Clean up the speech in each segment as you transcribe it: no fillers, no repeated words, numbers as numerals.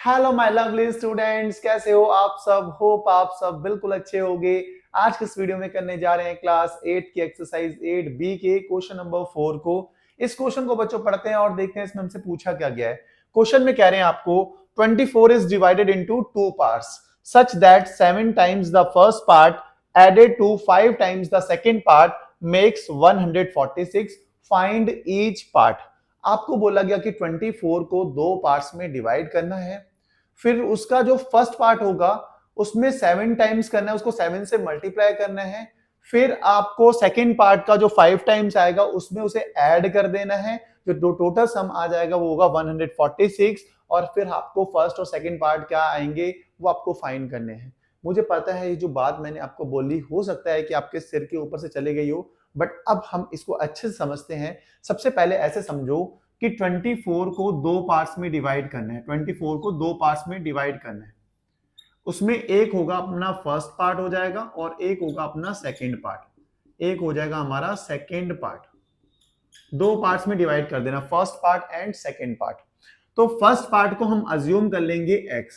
Hello my lovely students, कैसे हो आप सब। होप आप सब बिल्कुल अच्छे होंगे। आज के इस वीडियो में करने जा रहे हैं क्लास 8 की एक्सरसाइज 8 बी के क्वेश्चन नंबर 4 को। इस क्वेश्चन को बच्चों पढ़ते हैं और देखते हैं इसमें हमसे पूछा क्या गया है। क्वेश्चन में कह रहे हैं आपको 24 is divided into 2 parts such that 7 times the first part added to 5 times the second part makes 146। Find each part. आपको बोला गया कि 24 को दो पार्ट्स में डिवाइड करना है, फिर उसका जो फर्स्ट पार्ट होगा उसमें 7 टाइम्स करना है, उसको 7 से मल्टीप्लाई करना है। फिर आपको सेकेंड पार्ट का जो 5 टाइम्स आएगा उसमें उसे ऐड कर देना है, जो टोटल सम आ जाएगा वो होगा 146। और फिर आपको फर्स्ट और सेकेंड पार्ट क्या आएंगे वो आपको फाइंड करने हैं। मुझे पता है ये जो बात मैंने आपको बोली हो सकता है कि आपके सिर के ऊपर से चली गई हो, बट अब हम इसको अच्छे से समझते हैं। सबसे पहले ऐसे समझो कि 24 को दो पार्ट्स में डिवाइड करना है। 24 को दो पार्ट्स में डिवाइड करना है, उसमें एक होगा अपना फर्स्ट पार्ट हो जाएगा और एक होगा अपना सेकंड पार्ट। एक हो जाएगा हमारा सेकंड पार्ट। दो पार्ट्स में डिवाइड कर देना, first part and second part. तो फर्स्ट पार्ट को हम अज्यूम कर लेंगे x,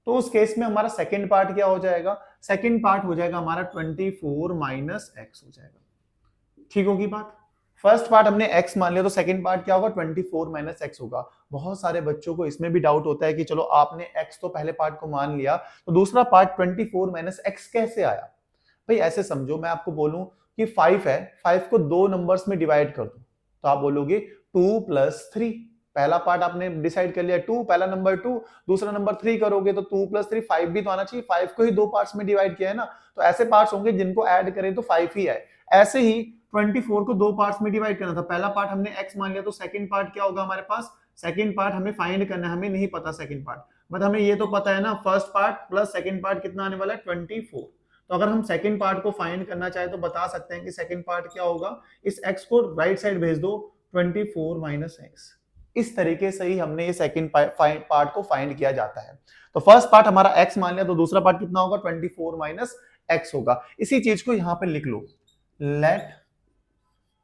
तो उस केस में हमारा सेकंड पार्ट क्या हो जाएगा, सेकंड पार्ट हो जाएगा हमारा 24 माइनस x हो जाएगा। ठीक होगी बात। फर्स्ट पार्ट हमने x मान लिया तो सेकंड पार्ट क्या होगा, 24 माइनस x होगा। बहुत सारे बच्चों को इसमें भी डाउट होता है कि चलो आपने x तो पहले पार्ट को मान लिया तो दूसरा पार्ट 24 माइनस x कैसे आया। भाई ऐसे समझो, मैं आपको बोलूं कि 5 है, 5 को दो नंबर्स में डिवाइड कर दो तो आप बोलोगे 2 प्लस 3। पहला पार्ट आपने डिसाइड कर लिया 2, पहला नंबर 2, दूसरा नंबर 3 करोगे तो 2 प्लस 3 5 भी तो आना चाहिए। 5 को ही दो पार्ट्स में डिवाइड किया है ना, तो ऐसे पार्ट्स होंगे जिनको ऐड करें तो 5 ही आए। ऐसे ही 24 को दो पार्ट्स में डिवाइड करना था, पहला पार्ट हमने x मान लिया तो सेकंड पार्ट क्या होगा हमारे पास, सेकंड पार्ट हमें फाइंड करना है। हमें नहीं पता सेकंड पार्ट, बट हमें ये तो पता है ना first part plus second part कितना आने वाला है 24। तो अगर हम सेकंड पार्ट को फाइंड करना चाहे तो बता सकते हैं कि सेकंड पार्ट क्या होगा, इस x को राइट साइड भेज दो 24 माइनस x। इस तरीके से ही हमने ये सेकंड पार्ट को फाइंड किया जाता है। तो फर्स्ट पार्ट हमारा x मान लिया तो दूसरा पार्ट कितना होगा 24 माइनस x होगा। इसी चीज को यहां पे लिख लो, let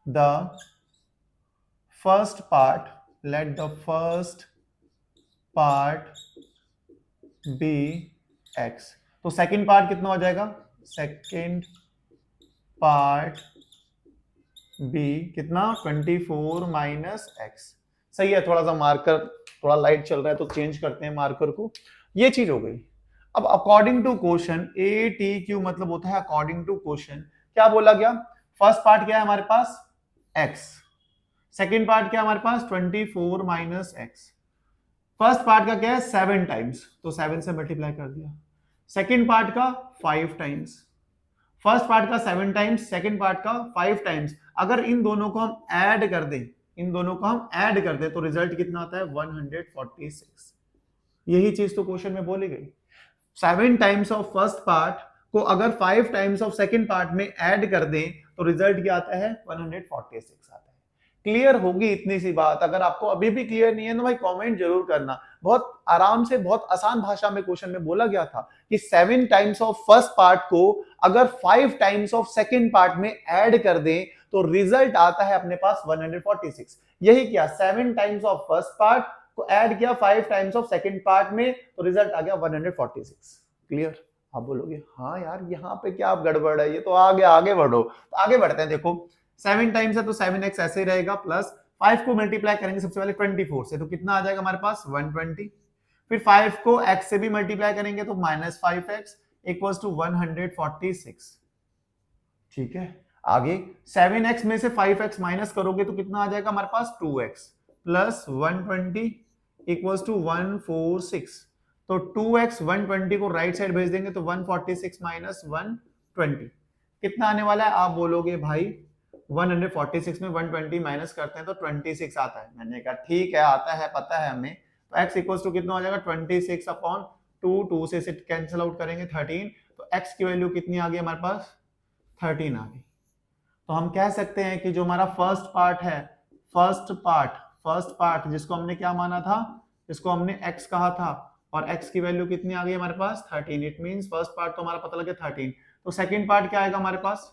the first part be x। तो सेकंड पार्ट कितना हो जाएगा, सेकंड पार्ट बी कितना 24 माइनस x। सही है, थोड़ा सा मार्कर थोड़ा लाइट चल रहा है तो चेंज करते हैं मार्कर को। ये चीज हो गई। अब अकॉर्डिंग टू क्वेश्चन ATQ मतलब होता है अकॉर्डिंग टू क्वेश्चन। क्या बोला गया, फर्स्ट पार्ट क्या है हमारे पास x, सेकेंड पार्ट क्या है हमारे पास 24 माइनस x। फर्स्ट पार्ट का क्या है 7 टाइम्स, तो 7 से मल्टीप्लाई कर दिया। सेकेंड पार्ट का 5 टाइम्स, फर्स्ट पार्ट का 7 टाइम्स, सेकेंड पार्ट का 5 टाइम्स। अगर इन दोनों को हम ऐड कर दें, इन दोनों को हम ऐड कर दें तो रिजल्ट कितना आता है 146। यही चीज तो क्वेश्चन में बोली गई। 7 टाइम्स ऑफ फर्स्ट पार्ट को अगर 5 टाइम्स ऑफ सेकेंड पार्ट में ऐड कर दें तो रिजल्ट क्या आता है 146 आता है। क्लियर होगी इतनी सी बात। अगर आपको अभी भी क्लियर नहीं है तो भाई कमेंट जरूर करना। बहुत आराम से बहुत आसान भाषा में क्वेश्चन में बोला गया था कि 7 टाइम्स ऑफ फर्स्ट पार्ट को अगर 5 टाइम्स ऑफ सेकेंड पार्ट में ऐड कर दें तो रिजल्ट आता है अपने पास 146। यही किया, 7 टाइम्स ऑफ फर्स्ट पार्ट को ऐड किया 5 टाइम्स ऑफ सेकेंड पार्ट में तो रिजल्ट आ गया 146। क्लियर। आप बोलोगे हाँ यार यहाँ पे क्या गड़बड़ है, ये तो आगे आगे बढ़ो। तो आगे बढ़ते हैं। देखो 7 टाइम्स है तो 7x ऐसे ही रहेगा, प्लस 5 को मल्टीप्लाई करेंगे सबसे पहले 24 से तो कितना आ जाएगा हमारे पास 120। फिर 5 को x से भी मल्टीप्लाई करेंगे तो माइनस 5x इक्वल्स टू 146। ठीक है, आगे 7x में से 5x माइनस करोगे तो कितना आ जाएगा हमारे पास 2x प्लस 120 इक्वल्स टू 146। तो 2x 120 को राइट साइड भेज देंगे तो 146 माइनस 120 कितना आने वाला है। आप बोलोगे भाई 146 में 120 माइनस करते हैं तो 26 आता है। मैंने कहा ठीक है आता है, पता है हमें। तो x इक्वल्स टू कितना हो जाएगा 26 अपॉन 2 से कैंसिल आउट करेंगे 13, तो x की वैल्यू कितनी आ गई हमारे पास 13 आ गई। तो हम कह सकते हैं कि जो हमारा फर्स्ट पार्ट है, फर्स्ट पार्ट जिसको हमने क्या माना था, जिसको हमने x कहा था और x की वैल्यू कितनी आ गई हमारे पास 13। इट मींस फर्स्ट पार्ट तो हमारा पता लगे 13। तो सेकंड पार्ट क्या आएगा हमारे पास,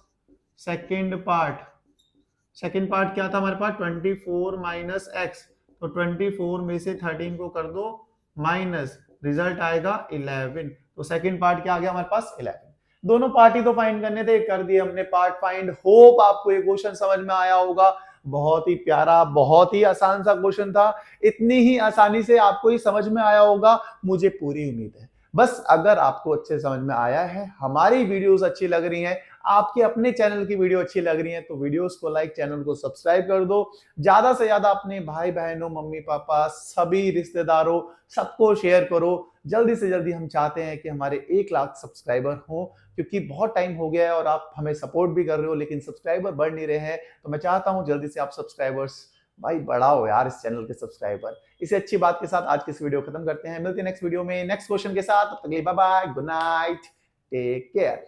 सेकंड पार्ट क्या था हमारे पास 24 माइनस x। तो 24 में से 13 को कर दो माइनस, रिजल्ट आएगा 11। तो सेकंड पार्ट क्या आ गया हमारे पास 11। दोनों पार्ट ही तो फाइंड करने थे, कर दिए हमने पार्ट फाइंड। होप आपको ये क्वेश्चन समझ में आया होगा। बहुत ही प्यारा, बहुत ही आसान सा क्वेश्चन था। इतनी ही आसानी से आपको ही समझ में आया होगा, मुझे पूरी उम्मीद है। बस अगर आपको अच्छे समझ में आया है, हमारी वीडियोस अच्छी लग रही हैं, आपके अपने चैनल की वीडियो अच्छी लग रही है, तो वीडियोस को लाइक, चैनल को सब्सक्राइब कर दो। ज्यादा से ज्यादा अपने भाई बहनों, मम्मी पापा, सभी रिश्तेदारों, सबको शेयर करो। जल्दी से जल्दी हम चाहते हैं कि हमारे 1 लाख सब्सक्राइबर हो, क्योंकि बहुत टाइम हो गया है और आप हमें सपोर्ट भी कर रहे हो, लेकिन सब्सक्राइबर बढ़ नहीं रहे हैं। तो मैं चाहता हूं जल्दी से आप सब्सक्राइबर्स भाई बढ़ाओ यार, इस चैनल के सब्सक्राइबर। इसी अच्छी बात के साथ आज की इस वीडियो खत्म करते हैं। मिलते हैं नेक्स्ट वीडियो में नेक्स्ट क्वेश्चन के साथ। तब तक के लिए bye bye, good night, take care.